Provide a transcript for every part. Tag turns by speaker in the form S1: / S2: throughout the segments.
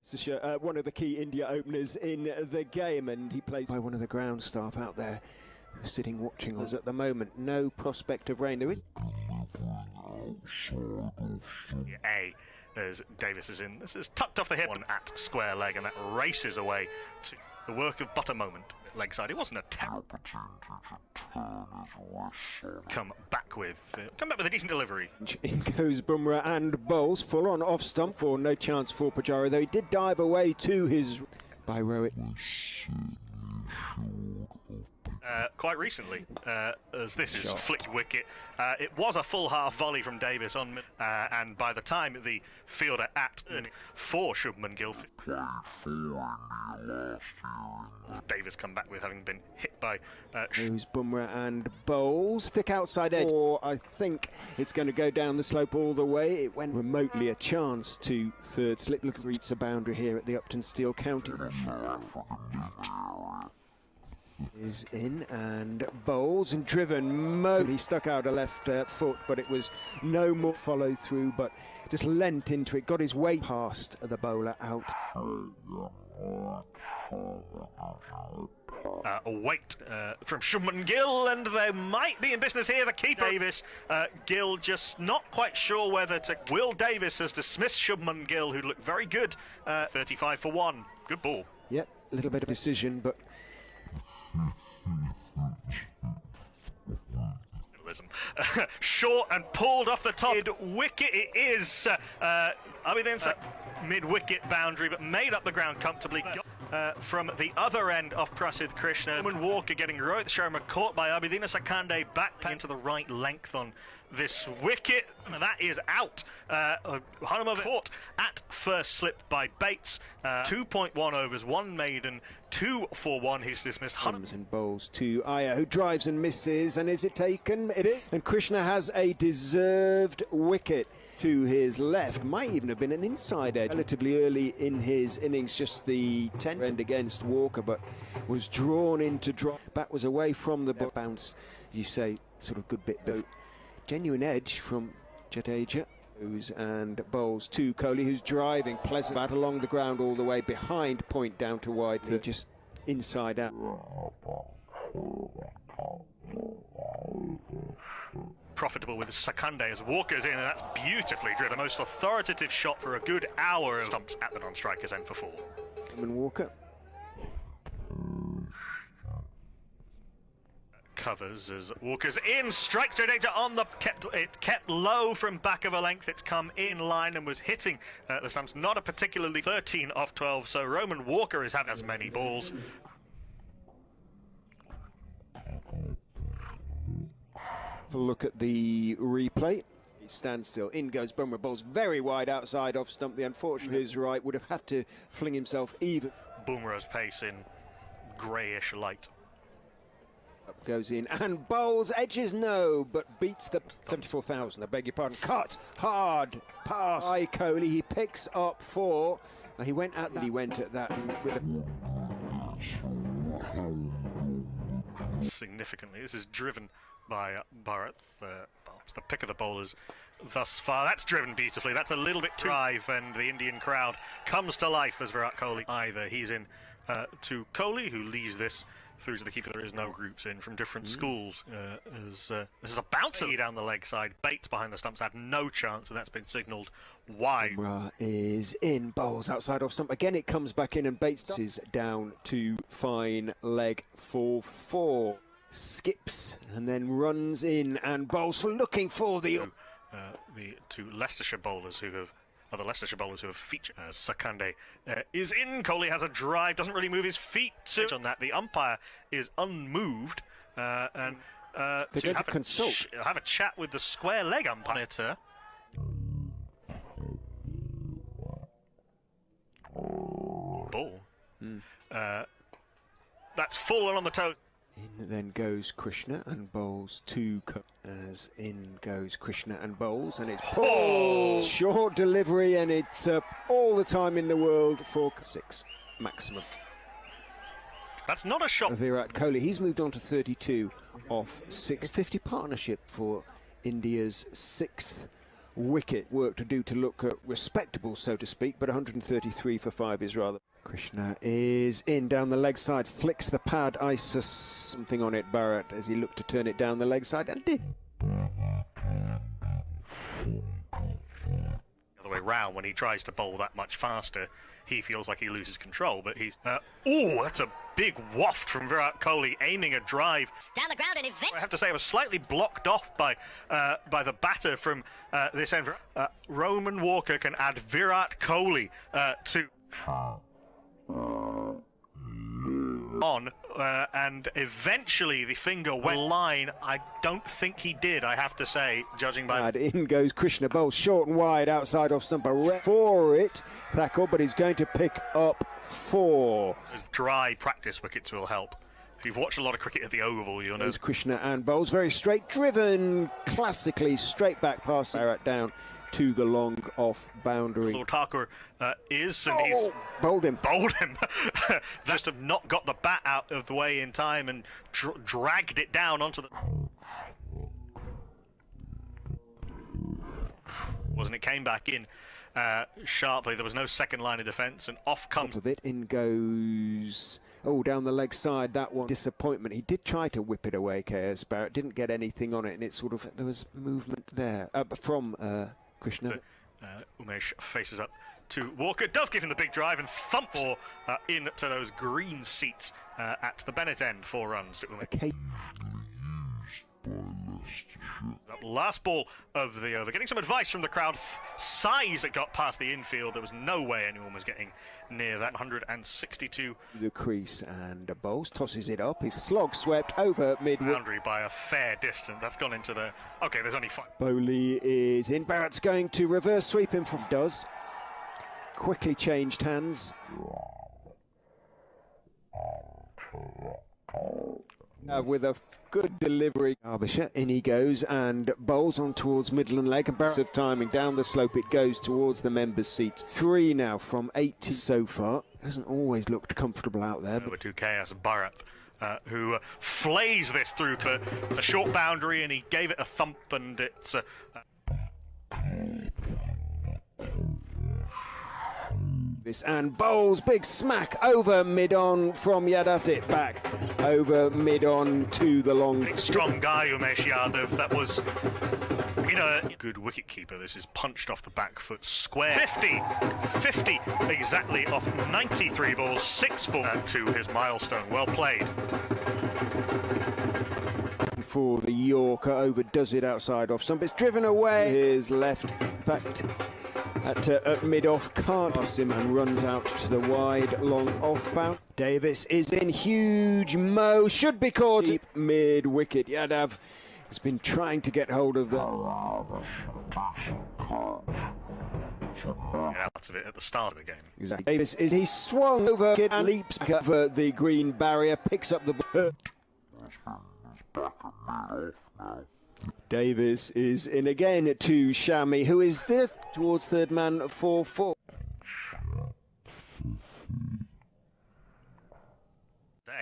S1: Leicestershire, one of the key India openers in the game, and he plays by one of the ground staff out there sitting watching us at the moment. No prospect of rain. There is
S2: as Davis is in. This is tucked off the hip, one at square leg, and that races away to the work of but a moment. Leg side. It wasn't a come back with a decent delivery.
S1: In goes Bumrah and bowls full on off stump for no chance for Pujara, though he did dive away to his by Rowett.
S2: Quite recently, as this is flicked wicket. It was a full half volley from Davis on, and by the time the fielder at for Shubman Gill, Davis come back with having been hit by
S1: Goes Bumrah and bowls thick outside edge, or I think it's going to go down the slope all the way. It went remotely a chance to third slip. Little reach a boundary here at the Upton Steel County. Is in and bowls and driven. He stuck out a left foot, but it was no more follow through, but just leant into it, got his way past the bowler out.
S2: A weight from Shubman Gill, and they might be in business here. The keeper Davis, Gill just not quite sure whether to. Will Davis has dismissed Shubman Gill, who looked very good. 35 for 1. Good ball.
S1: Yep, a little bit of precision, but
S2: short and pulled off the top. Wicket it is. Mid-wicket boundary, but made up the ground comfortably. From the other end of Prasidh Krishna, Walker getting Rohit Sharma caught by Abhidina Sakande, back into the right length on this wicket. That is out. Hanuman caught at first slip by Bates. 2.1 overs, 1 maiden, 2 for 1. He's dismissed.
S1: And bowls to Iyer, who drives and misses, and is it taken? It is. And Krishna has a deserved wicket to his left. Might even have been an inside edge relatively early in his innings, just the 10th end against Walker, but was drawn into drop. Bat was away from the bounce. You say sort of good bit of genuine edge from Jadeja. And bowls to Kohli, who's driving pleasant bat along the ground all the way behind point down to wide. Just inside out.
S2: Profitable with Sakande as Walker's in, and that's beautifully driven. The most authoritative shot for a good hour of stumps at the non-strikers end for 4.
S1: And Walker
S2: covers as Walker's in, strikes Jadeja on the kept low from back of a length. It's come in line and was hitting the stumps. Not a particularly 13 off 12, so Roman Walker is having as many balls.
S1: Look at the replay. He stands still. In goes Bumrah, bowls very wide outside off stump. The unfortunate his right would have had to fling himself even.
S2: Bumrah's pace in greyish light.
S1: Up goes in and bowls, edges no, but beats the 74,000. I beg your pardon. Cut hard pass by Kohli. He picks up 4. He went at that. He went at that with a
S2: significantly. This is driven by Bharat. The pick of the bowlers thus far. That's driven beautifully. That's a little bit too drive, and the Indian crowd comes to life as Virat Kholi. Either he's in to Kohli, who leaves this through to the keeper. There is no groups in from different schools. This is a bouncer down the leg side. Bates behind the stumps had no chance, and that's been signalled wide.
S1: Bumrah is in, bowls outside off stump. Again, it comes back in, and Bates is down to fine leg for 4. Skips and then runs in and bowls looking for the
S2: two Leicestershire bowlers who have. Other Leicestershire bowlers who have featured. Sakande is in. Kohli has a drive, doesn't really move his feet on that. The umpire is unmoved, and to have a chat with the square leg umpire. Ball. That's full on the toe.
S1: In then goes Krishna and bowls to as in goes Krishna and bowls, and it's short delivery, and it's all the time in the world for 6 maximum.
S2: That's not a shot.
S1: Virat Kholi, he's moved on to 32 off 650 partnership for India's 6th wicket. Work to do to look respectable, so to speak, but 133 for 5 is rather. Krishna is in down the leg side, flicks the pad, ices something on it, Bharat, as he looked to turn it down the leg side, and did.
S2: The other way round, when he tries to bowl that much faster, he feels like he loses control, but he's... oh, that's a big waft from Virat Kohli, aiming a drive
S3: down the ground, and eventually...
S2: I have to say, it was slightly blocked off by the batter from this end. Roman Walker can add Virat Kohli to... on, and eventually the finger went line. I don't think he did, I have to say, judging by...
S1: In goes Krishna, bowls short and wide outside off stump, for it, Thakur, but he's going to pick up 4.
S2: Dry practice wickets will help. If you've watched a lot of cricket at the Oval, you'll know.
S1: Krishna and bowls very straight, driven classically straight back past Bharat down to the long off boundary.
S2: Lord Thakur is, and he's
S1: bowled him.
S2: Just have not got the bat out of the way in time and dragged it down onto the... Wasn't it? Came back in sharply. There was no second line of defence, and off comes...
S1: Of it, in goes... Oh, down the leg side, that one. Disappointment. He did try to whip it away, KS Barrett. Didn't get anything on it, and it sort of... There was movement there from Krishna.
S2: So, Umesh faces up to Walker. Does give him the big drive and thump for into those green seats at the Bennett end. 4 runs to Umesh.
S1: Okay.
S2: Last ball of the over. Getting some advice from the crowd. Size it got past the infield. There was no way anyone was getting near that. 162.
S1: The crease, and bowls tosses it up. His slog swept over mid
S2: boundary by a fair distance. That's gone into the... Okay, there's only 5.
S1: Bowley is in. Barrett's going to reverse sweep him from... Does. Quickly changed hands. With a good delivery, Derbyshire, in he goes and bowls on towards middle and leg, and Barrett of timing down the slope it goes towards the members' seats. 3 now from 80 so far. Hasn't always looked comfortable out there.
S2: Over to KS Bharat, who flays this through. It's a short boundary, and he gave it a thump, and it's...
S1: And bowls, big smack over mid-on from Yadav, it back over mid-on to the long...
S2: Big strong guy, Umesh Yadav, that was, you know, good wicket keeper. This is punched off the back foot square. 50 exactly off 93 balls, 6 to his milestone. Well played.
S1: For the Yorker, overdoes it outside off stump. It's driven away. His left, in fact... At mid-off, can't pass him and runs out to the wide, long off-bound. Davis is in, huge mo, should be caught deep mid-wicket. Yadav has been trying to get hold of the...
S2: Out of it at the start of the game.
S1: Exactly. Davis is, he swung over and leaps over the green barrier, picks up the... Davis is in again to Shami, who is there towards third man 4-4.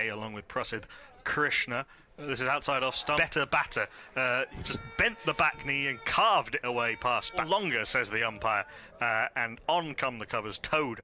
S2: Along with Prasid Krishna. This is outside off stump. Better batter. Just bent the back knee and carved it away past. Longer, says the umpire. And on come the covers, towed.